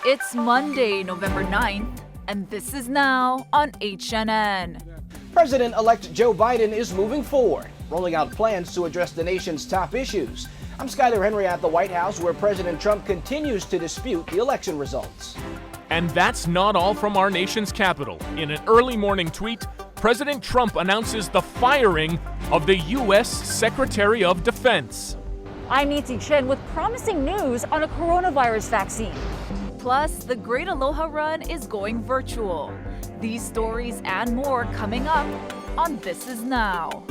It's Monday, November 9th, and this is now on HNN. President-elect Joe Biden is moving forward, rolling out plans to address the nation's top issues. I'm Skyler Henry at the White House, where President Trump continues to dispute the election results. And that's not all from our nation's capital. In an early morning tweet, President Trump announces the firing of the U.S. Secretary of Defense. I'm Niti Chen with promising news on a coronavirus vaccine. Plus, the Great Aloha Run is going virtual. These stories and more coming up on This Is Now.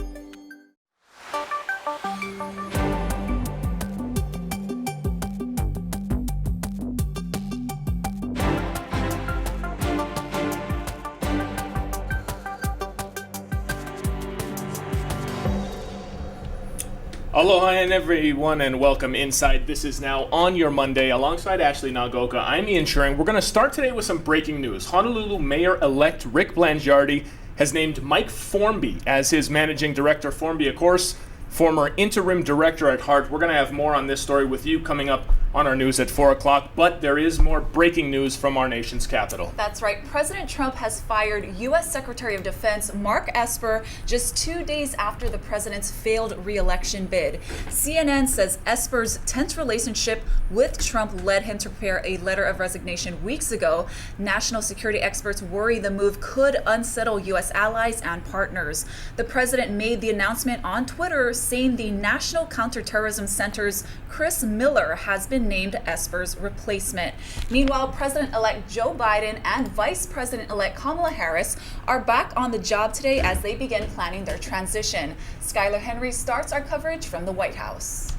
Aloha and everyone, and welcome inside This Is Now on your Monday. Alongside Ashley Nagoka, I'm Ian Shuring. We're going to start today with some breaking news. Honolulu Mayor-elect Rick Blangiardi has named Mike Formby as his managing director. Formby, of course, former interim director at heart. We're going to have more on this story with you coming up on our news at 4 o'clock, but there is more breaking news from our nation's capital. That's right. President Trump has fired U.S. Secretary of Defense Mark Esper just 2 days after the president's failed re-election bid. CNN says Esper's tense relationship with Trump led him to prepare a letter of resignation weeks ago. National security experts worry the move could unsettle U.S. allies and partners. The president made the announcement on Twitter, saying the National Counterterrorism Center's Chris Miller has been named Esper's replacement. Meanwhile, President-elect Joe Biden and Vice President-elect Kamala Harris are back on the job today as they begin planning their transition. Skyler Henry starts our coverage from the White House.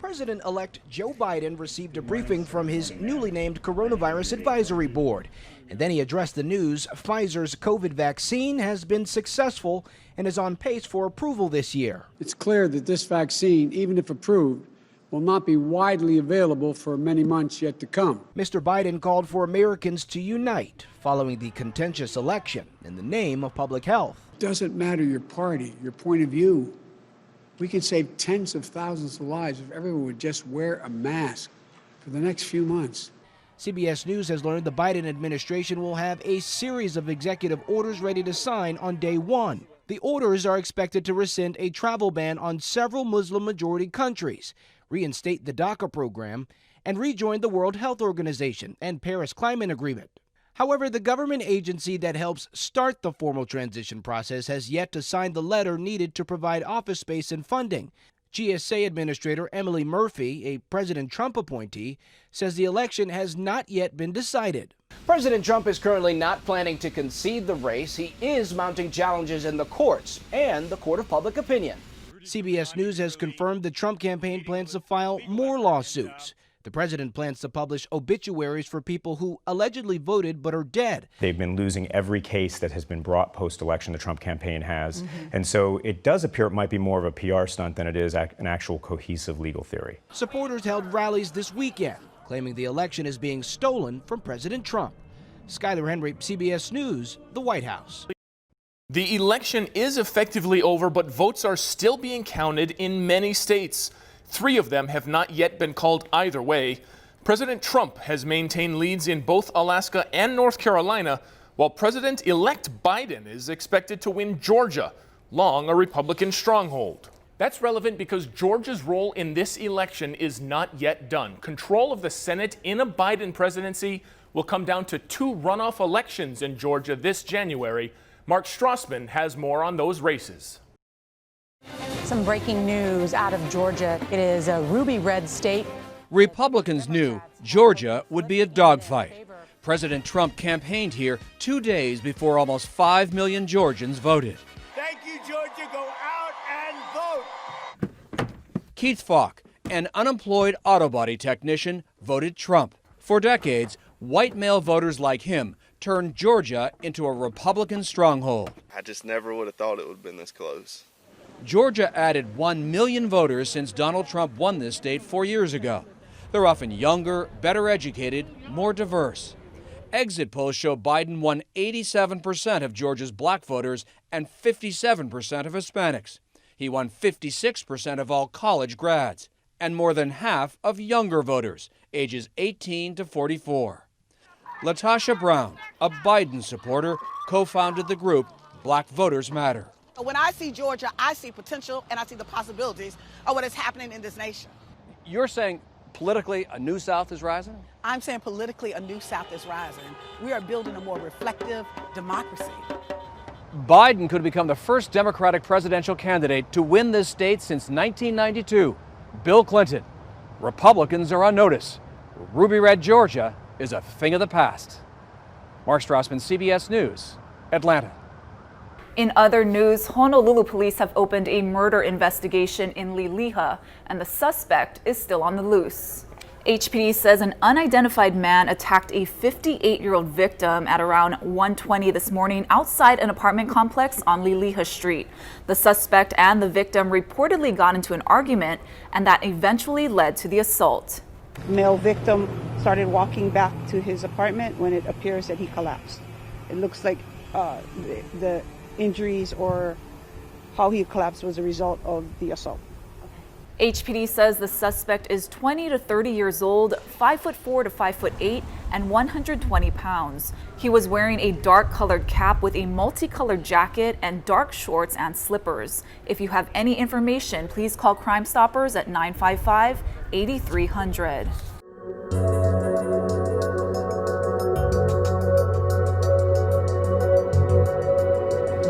President-elect Joe Biden received a briefing from his newly named Coronavirus Advisory Board. And then he addressed the news Pfizer's COVID vaccine has been successful and is on pace for approval this year. It's clear that this vaccine, even if approved, will not be widely available for many months yet to come. Mr. Biden called for Americans to unite following the contentious election in the name of public health. It doesn't matter your party, your point of view. We could save tens of thousands of lives if everyone would just wear a mask for the next few months. CBS News has learned the Biden administration will have a series of executive orders ready to sign on day one. The orders are expected to rescind a travel ban on several Muslim-majority countries, reinstate the DACA program, and rejoin the World Health Organization and Paris Climate Agreement. However, the government agency that helps start the formal transition process has yet to sign the letter needed to provide office space and funding. GSA Administrator Emily Murphy, a President Trump appointee, says the election has not yet been decided. President Trump is currently not planning to concede the race. He is mounting challenges in the courts and the court of public opinion. CBS News has confirmed the Trump campaign plans to file more lawsuits. The president plans to publish obituaries for people who allegedly voted but are dead. They've been losing every case that has been brought post-election, the Trump campaign has. And so it does appear it might be more of a PR stunt than it is an actual cohesive legal theory. Supporters held rallies this weekend, claiming the election is being stolen from President Trump. Skyler Henry, CBS News, the White House. The election is effectively over, but votes are still being counted in many states. 3 of them have not yet been called either way. President Trump has maintained leads in both Alaska and North Carolina, while President-elect Biden is expected to win Georgia, long a Republican stronghold. That's relevant because Georgia's role in this election is not yet done. Control of the Senate in a Biden presidency will come down to 2 runoff elections in Georgia this January. Mark Strassman has more on those races. Some breaking news out of Georgia. It is a ruby red state. Republicans knew Georgia would be a dogfight. President Trump campaigned here 2 days before almost 5 million Georgians voted. Thank you, Georgia. Go out and vote. Keith Falk, an unemployed auto body technician, voted Trump. For decades, white male voters like him turned Georgia into a Republican stronghold. I just never would have thought it would have been this close. Georgia added 1 million voters since Donald Trump won this state 4 years ago. They're often younger, better educated, more diverse. Exit polls show Biden won 87% of Georgia's black voters and 57% of Hispanics. He won 56% of all college grads and more than half of younger voters, ages 18 to 44. Latasha Brown, a Biden supporter, co-founded the group Black Voters Matter. When I see Georgia, I see potential and I see the possibilities of what is happening in this nation. You're saying politically a new South is rising? I'm saying politically a new South is rising. We are building a more reflective democracy. Biden could become the first Democratic presidential candidate to win this state since 1992. Bill Clinton. Republicans are on notice. Ruby Red Georgia is a thing of the past. Mark Strassman, CBS News, Atlanta. In other news, Honolulu police have opened a murder investigation in Liliha, and the suspect is still on the loose. HPD says an unidentified man attacked a 58-year-old victim at around 1:20 this morning outside an apartment complex on Liliha Street. The suspect and the victim reportedly got into an argument, and that eventually led to the assault. Male victim started walking back to his apartment when it appears that he collapsed. It looks like the injuries or how he collapsed was a result of the assault. HPD says the suspect is 20 to 30 years old, 5'4" to 5'8", and 120 pounds. He was wearing a dark colored cap with a multicolored jacket and dark shorts and slippers. If you have any information, please call Crime Stoppers at 955-8300.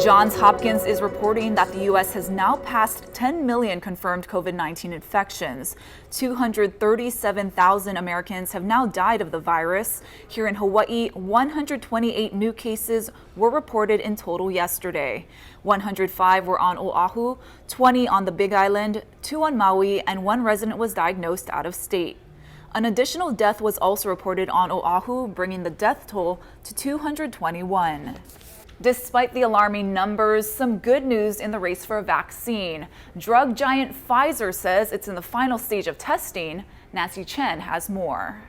Johns Hopkins is reporting that the U.S. has now passed 10 million confirmed COVID-19 infections. 237,000 Americans have now died of the virus. Here in Hawaii, 128 new cases were reported in total yesterday. 105 were on Oahu, 20 on the Big Island, 2 on Maui, and 1 resident was diagnosed out of state. An additional death was also reported on Oahu, bringing the death toll to 221. Despite the alarming numbers, some good news in the race for a vaccine. Drug giant Pfizer says it's in the final stage of testing. Nancy Chen has more.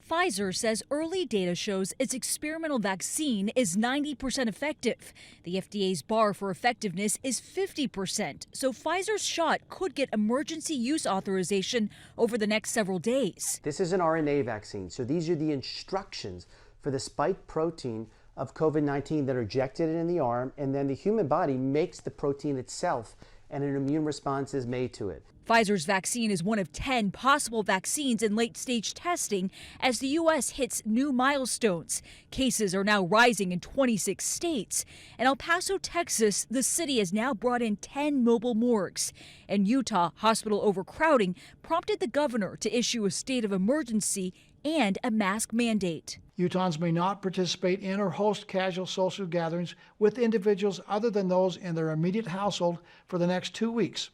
Pfizer says early data shows its experimental vaccine is 90% effective. The FDA's bar for effectiveness is 50%, so Pfizer's shot could get emergency use authorization over the next several days. This is an RNA vaccine, so these are the instructions for the spike protein of COVID-19 that are injected in the arm, and then the human body makes the protein itself, and an immune response is made to it. Pfizer's vaccine is one of 10 possible vaccines in late-stage testing as the U.S. hits new milestones. Cases are now rising in 26 states. In El Paso, Texas, the city has now brought in 10 mobile morgues. In Utah, hospital overcrowding prompted the governor to issue a state of emergency and a mask mandate. Utahns may not participate in or host casual social gatherings with individuals other than those in their immediate household for the next 2 weeks.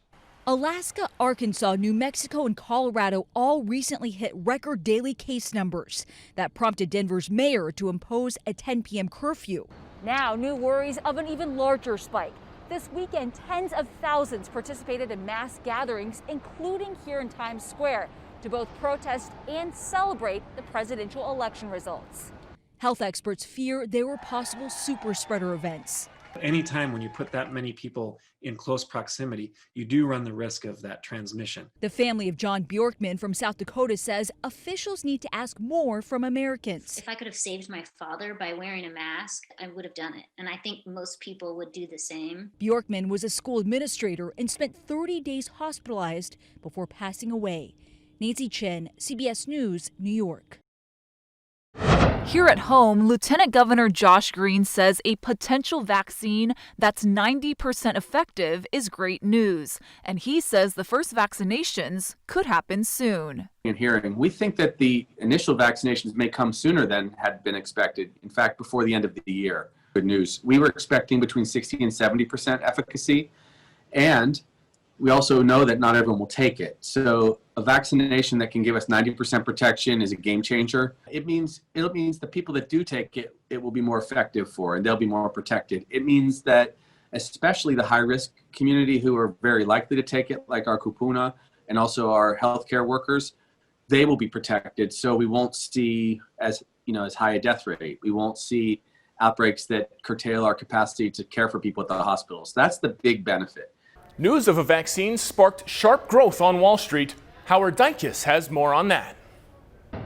Alaska, Arkansas, New Mexico, and Colorado all recently hit record daily case numbers. That prompted Denver's mayor to impose a 10 p.m. curfew. Now, new worries of an even larger spike. This weekend, tens of thousands participated in mass gatherings, including here in Times Square, to both protest and celebrate the presidential election results. Health experts fear there were possible super spreader events. Anytime when you put that many people in close proximity, you do run the risk of that transmission. The family of John Bjorkman from South Dakota says officials need to ask more from Americans. If I could have saved my father by wearing a mask, I would have done it. And I think most people would do the same. Bjorkman was a school administrator and spent 30 days hospitalized before passing away. Nancy Chen, CBS News, New York. Here at home, Lieutenant Governor Josh Green says a potential vaccine that's 90% effective is great news. And he says the first vaccinations could happen soon. In hearing, we think that the initial vaccinations may come sooner than had been expected. In fact, before the end of the year. Good news. We were expecting between 60 and 70% efficacy. And we also know that not everyone will take it. So a vaccination that can give us 90% protection is a game changer. It means the people that do take it, it will be more effective for, and they'll be more protected. It means that especially the high-risk community who are very likely to take it, like our kupuna and also our healthcare workers, they will be protected. So we won't see as high a death rate. We won't see outbreaks that curtail our capacity to care for people at the hospitals. That's the big benefit. News of a vaccine sparked sharp growth on Wall Street. Howard Dykes has more on that.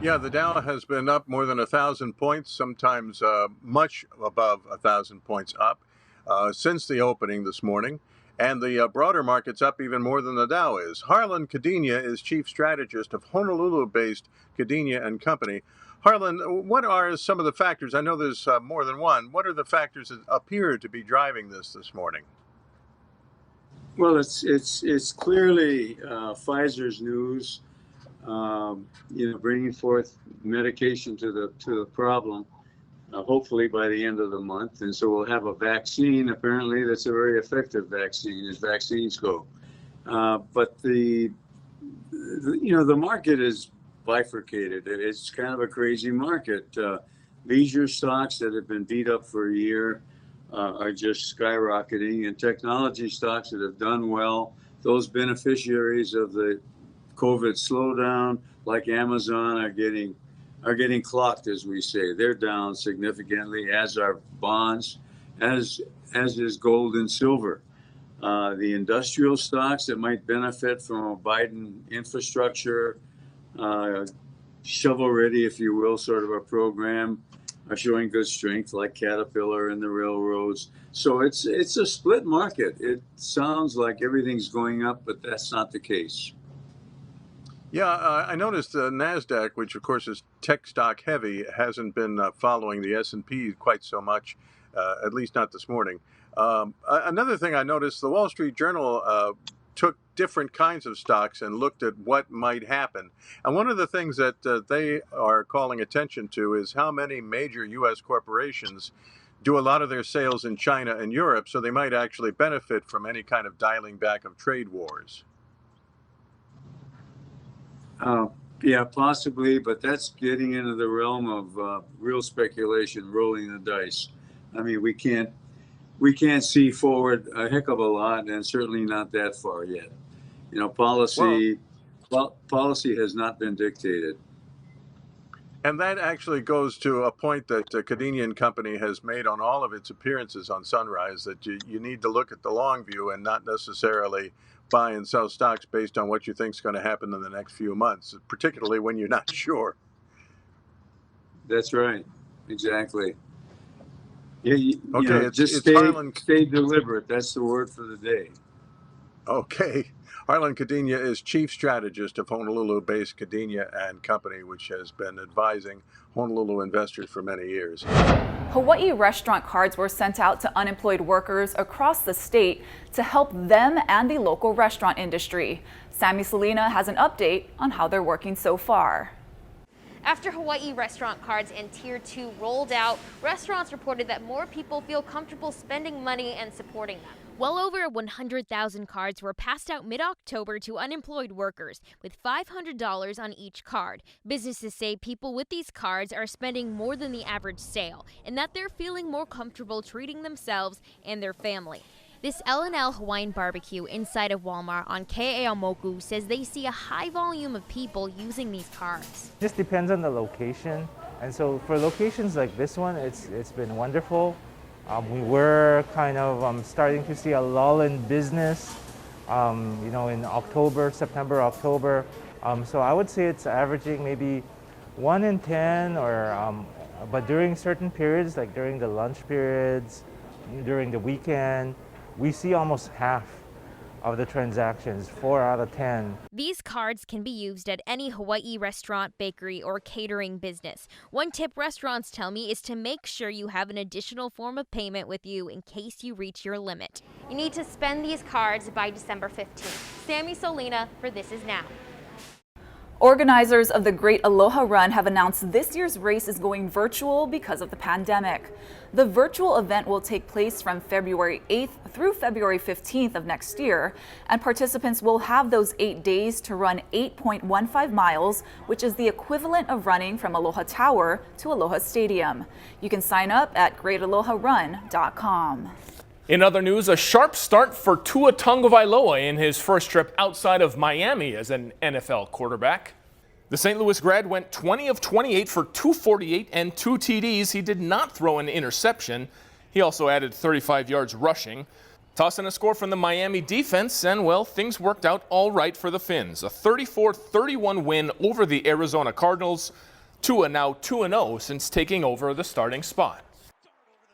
Yeah, the Dow has been up more than 1,000 points, sometimes much above 1,000 points up since the opening this morning. And the broader market's up even more than the Dow is. Harlan Cadena is chief strategist of Honolulu-based Cadena and Company. Harlan, what are some of the factors? I know there's more than one. What are the factors that appear to be driving this morning? Well, it's clearly Pfizer's news. Bringing forth medication to the problem, hopefully by the end of the month, and so we'll have a vaccine. Apparently, that's a very effective vaccine, as vaccines go. But the market is bifurcated. It's kind of a crazy market. Leisure stocks that have been beat up for a year are just skyrocketing, and technology stocks that have done well, those beneficiaries of the COVID slowdown, like Amazon, are getting clocked, as we say. They're down significantly, as are bonds, as is gold and silver. The industrial stocks that might benefit from a Biden infrastructure, shovel-ready, if you will, sort of a program, are showing good strength, like Caterpillar and the railroads. So it's a split market. It sounds like everything's going up, but that's not the case. Yeah, I noticed the NASDAQ, which of course is tech stock heavy, hasn't been following the S&P quite so much, at least not this morning. Another thing I noticed, the Wall Street Journal took different kinds of stocks and looked at what might happen. And one of the things that they are calling attention to is how many major U.S. corporations do a lot of their sales in China and Europe, so they might actually benefit from any kind of dialing back of trade wars. Yeah, possibly, but that's getting into the realm of real speculation, rolling the dice. I mean, we can't see forward a heck of a lot, and certainly not that far yet. Policy has not been dictated. And that actually goes to a point that Cadena and Company has made on all of its appearances on Sunrise, that you need to look at the long view and not necessarily buy and sell stocks based on what you think is going to happen in the next few months, particularly when you're not sure. That's right. Exactly. Yeah, okay, just stay deliberate. That's the word for the day. Okay. Harlan Cadena is chief strategist of Honolulu-based Cadena and Company, which has been advising Honolulu investors for many years. Hawaii restaurant cards were sent out to unemployed workers across the state to help them and the local restaurant industry. Sammy Salina has an update on how they're working so far. After Hawaii restaurant cards and Tier 2 rolled out, restaurants reported that more people feel comfortable spending money and supporting them. Well over 100,000 cards were passed out mid-October to unemployed workers, with $500 on each card. Businesses say people with these cards are spending more than the average sale, and that they're feeling more comfortable treating themselves and their family. This L&L Hawaiian barbecue inside of Walmart on Ke'eaumoku says they see a high volume of people using these cards. Just depends on the location, and so for locations like this one, it's been wonderful. We were kind of starting to see a lull in business, in September, October. So I would say it's averaging maybe 1 in 10, but during certain periods, like during the lunch periods, during the weekend, we see almost half of the transactions, 4 out of 10. These cards can be used at any Hawaii restaurant, bakery, or catering business. One tip restaurants tell me is to make sure you have an additional form of payment with you in case you reach your limit. You need to spend these cards by December 15th. Sammy Solina for This Is Now. Organizers of the Great Aloha Run have announced this year's race is going virtual because of the pandemic. The virtual event will take place from February 8th through February 15th of next year, and participants will have those 8 days to run 8.15 miles, which is the equivalent of running from Aloha Tower to Aloha Stadium. You can sign up at greataloharun.com. In other news, a sharp start for Tua Tagovailoa in his first trip outside of Miami as an NFL quarterback. The St. Louis grad went 20 of 28 for 248 and 2 TDs. He did not throw an interception. He also added 35 yards rushing. Tossing a score from the Miami defense, and, well, things worked out all right for the Finns. A 34-31 win over the Arizona Cardinals. Tua now 2-0 since taking over the starting spot.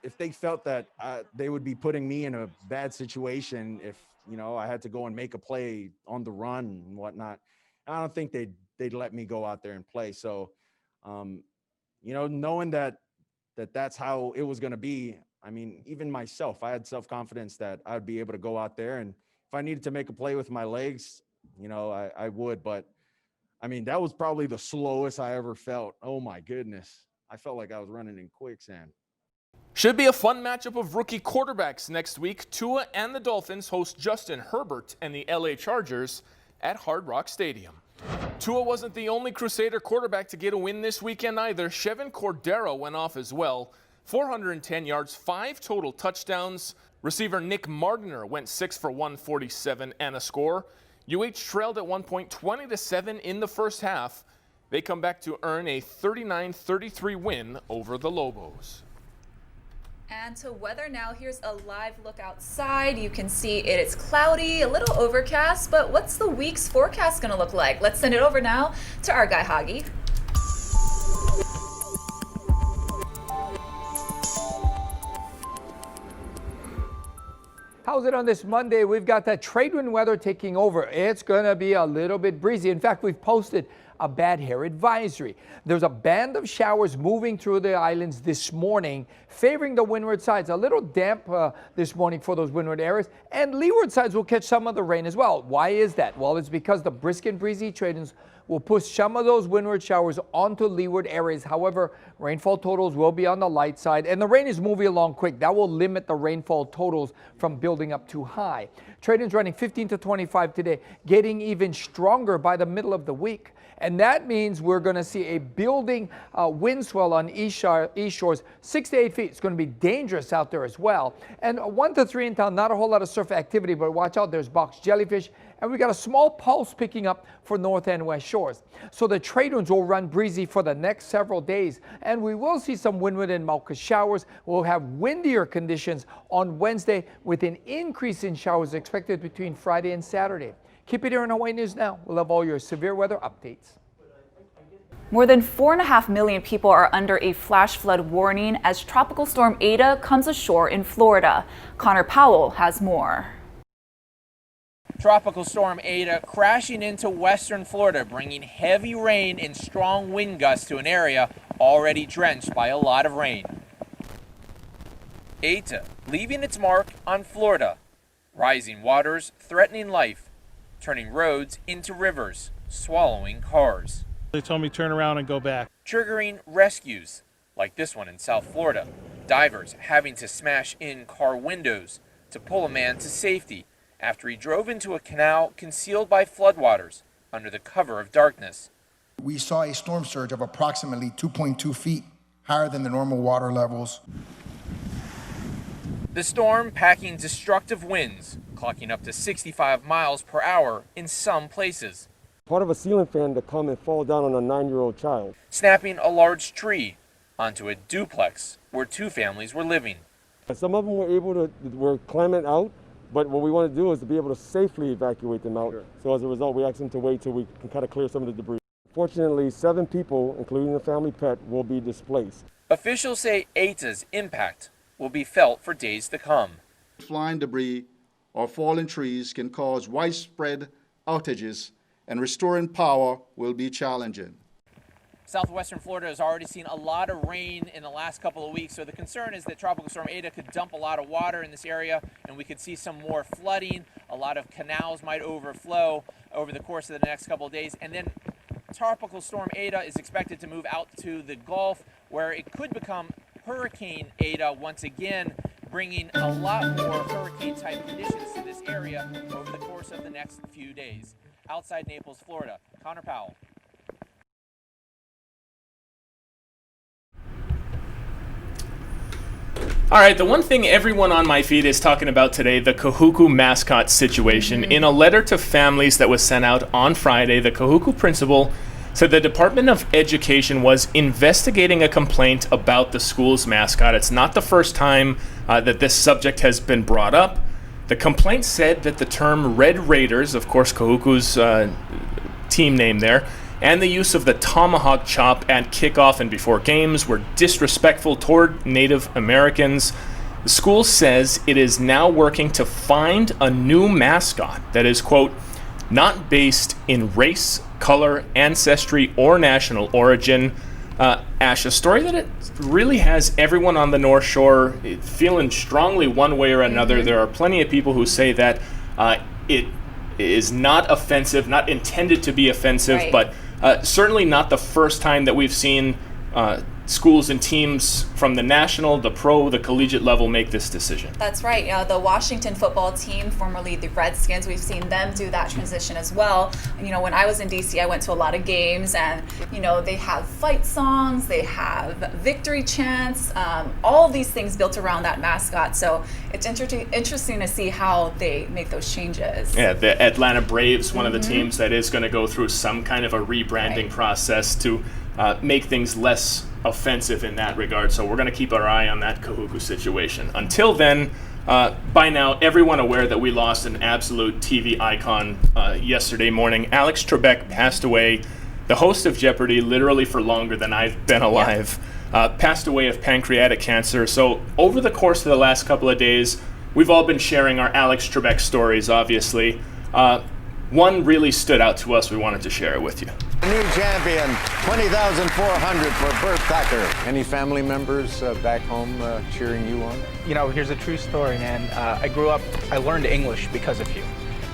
If they felt that they would be putting me in a bad situation if, I had to go and make a play on the run and whatnot, I don't think they'd let me go out there and play. So, knowing that's how it was going to be, I mean, even myself, I had self-confidence that I'd be able to go out there, and if I needed to make a play with my legs, I would. But, I mean, that was probably the slowest I ever felt. Oh, my goodness. I felt like I was running in quicksand. Should be a fun matchup of rookie quarterbacks next week. Tua and the Dolphins host Justin Herbert and the LA Chargers at Hard Rock Stadium. Tua wasn't the only Crusader quarterback to get a win this weekend either. Chevin Cordero went off as well. 410 yards, 5 total touchdowns. Receiver Nick Mardner went 6 for 147 and a score. UH trailed at one point 20-7 in the first half. They come back to earn a 39-33 win over the Lobos. And to weather now, here's a live look outside. You can see it is cloudy, a little overcast, but what's the week's forecast going to look like? Let's send it over now to our guy, Hagi. How's it on this Monday? We've got that trade wind weather taking over. It's going to be a little bit breezy. In fact, we've posted a bad hair advisory. There's a band of showers moving through the islands this morning, favoring the windward sides. A little damp this morning for those windward areas, and leeward sides will catch some of the rain as well. Why is that? Well, it's because the brisk and breezy trade winds will push some of those windward showers onto leeward areas. However, rainfall totals will be on the light side, and the rain is moving along quick. That will limit the rainfall totals from building up too high. Trade winds running 15 to 25 today, getting even stronger by the middle of the week. And that means we're going to see a building wind swell on east shores, 6 to 8 feet. It's going to be dangerous out there as well. And 1 to 3 in town, not a whole lot of surf activity, but watch out, there's box jellyfish. And we got a small pulse picking up for north and west shores. So the trade winds will run breezy for the next several days. And we will see some windward and Mauka showers. We'll have windier conditions on Wednesday with an increase in showers expected between Friday and Saturday. Keep it here on Hawaii News Now. We'll have all your severe weather updates. More than 4.5 million people are under a flash flood warning as Tropical Storm Eta comes ashore in Florida. Connor Powell has more. Tropical Storm Eta crashing into western Florida, bringing heavy rain and strong wind gusts to an area already drenched by a lot of rain. Eta leaving its mark on Florida. Rising waters threatening life, turning roads into rivers, swallowing cars. They told me turn around and go back. Triggering rescues, like this one in South Florida. Divers having to smash in car windows to pull a man to safety after he drove into a canal concealed by floodwaters under the cover of darkness. We saw a storm surge of approximately 2.2 feet, higher than the normal water levels. The storm packing destructive winds, clocking up to 65 miles per hour in some places. Part of a ceiling fan to come and fall down on a 9-year-old child. Snapping a large tree onto a duplex where 2 families were living. Some of them were climbing out, but what we want to do is to be able to safely evacuate them out. Sure. So as a result, we asked them to wait till we can kind of clear some of the debris. Fortunately, 7 people, including the family pet, will be displaced. Officials say Eta's impact will be felt for days to come. Flying debris or fallen trees can cause widespread outages, and restoring power will be challenging. Southwestern Florida has already seen a lot of rain in the last couple of weeks, so the concern is that Tropical Storm Eta could dump a lot of water in this area, and we could see some more flooding. A lot of canals might overflow over the course of the next couple of days, and then Tropical Storm Eta is expected to move out to the Gulf, where it could become Hurricane Eta once again, bringing a lot more hurricane-type conditions to this area over the course of the next few days. Outside Naples, Florida, Connor Powell. All right, the one thing everyone on my feed is talking about today, the Kahuku mascot situation. In a letter to families that was sent out on Friday, the Kahuku principal So the Department of Education was investigating a complaint about the school's mascot. It's not the first time that this subject has been brought up. The complaint said that the term Red Raiders, of course Kahuku's team name there, and the use of the tomahawk chop at kickoff and before games were disrespectful toward Native Americans. The school says it is now working to find a new mascot that is, quote, not based in race, color, ancestry, or national origin. Ash, a story that it really has everyone on the North Shore feeling strongly one way or another. There are plenty of people who say that it is not offensive, not intended to be offensive, Right. but certainly not the first time that we've seen schools and teams from the national, the pro, the collegiate level make this decision. That's right. The Washington football team, formerly the Redskins, we've seen them do that transition as well. And, when I was in DC, I went to a lot of games, and they have fight songs, they have victory chants, all these things built around that mascot. So it's interesting to see how they make those changes. Yeah, the Atlanta Braves, one of the teams that is going to go through some kind of a rebranding process to make things less offensive in that regard. So we're going to keep our eye on that Kahuku situation. Until then, by now, everyone aware that we lost an absolute TV icon yesterday morning. Alex Trebek passed away, the host of Jeopardy, literally for longer than I've been alive, passed away of pancreatic cancer. So over the course of the last couple of days, we've all been sharing our Alex Trebek stories, obviously. One really stood out to us. We wanted to share it with you. New champion, 20,400 for Bert Thacker. Any family members back home cheering you on? Here's a true story, man. I learned English because of you.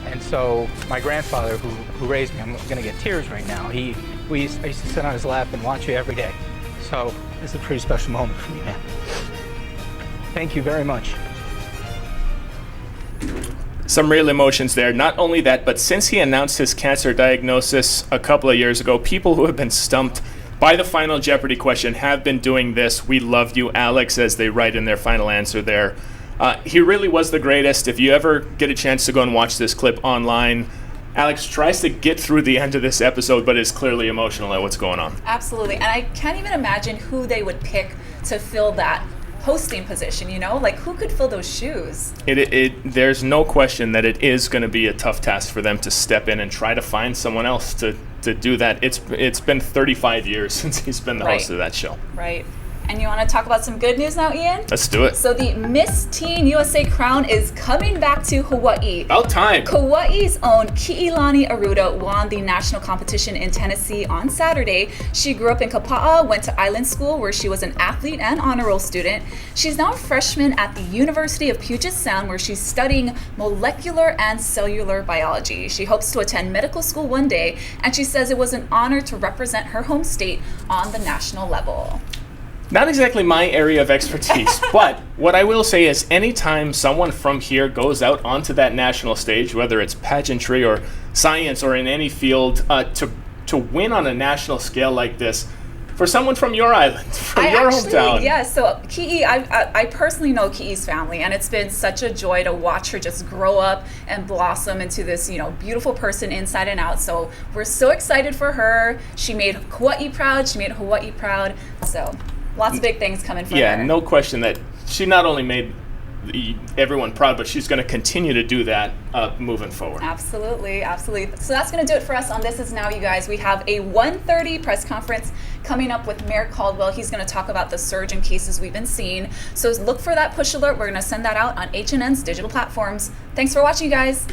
And so my grandfather, who raised me, I'm going to get tears right now. I used to sit on his lap and watch you every day. So it's a pretty special moment for me, man. Thank you very much. Some real emotions there. Not only that, but since he announced his cancer diagnosis a couple of years ago, people who have been stumped by the final Jeopardy question have been doing this. We love you, Alex, as they write in their final answer there. He really was the greatest. If you ever get a chance to go and watch this clip online, Alex tries to get through the end of this episode, but is clearly emotional at what's going on. Absolutely. And I can't even imagine who they would pick to fill that hosting position, who could fill those shoes? There's no question that it is going to be a tough task for them to step in and try to find someone else to do that. It's been 35 years since he's been the host of that show. Right. And you want to talk about some good news now, Ian? Let's do it. So the Miss Teen USA crown is coming back to Hawaii. About time. Kauai's own Ki'ilani Aruda won the national competition in Tennessee on Saturday. She grew up in Kapa'a, went to Island School where she was an athlete and honor roll student. She's now a freshman at the University of Puget Sound where she's studying molecular and cellular biology. She hopes to attend medical school one day, and she says it was an honor to represent her home state on the national level. Not exactly my area of expertise, but what I will say is anytime someone from here goes out onto that national stage, whether it's pageantry or science or in any field, to win on a national scale like this, for someone from your island, from your hometown. Yeah, so Ki'i, I personally know Ki'i's family, and it's been such a joy to watch her just grow up and blossom into this, beautiful person inside and out. So we're so excited for her. She made Kauai proud. She made Hawaii proud. So lots of big things coming from her. Yeah, no question that she not only made everyone proud, but she's going to continue to do that moving forward. Absolutely, absolutely. So that's going to do it for us on This Is Now, you guys. We have a 1:30 press conference coming up with Mayor Caldwell. He's going to talk about the surge in cases we've been seeing. So look for that push alert. We're going to send that out on HNN's digital platforms. Thanks for watching, guys.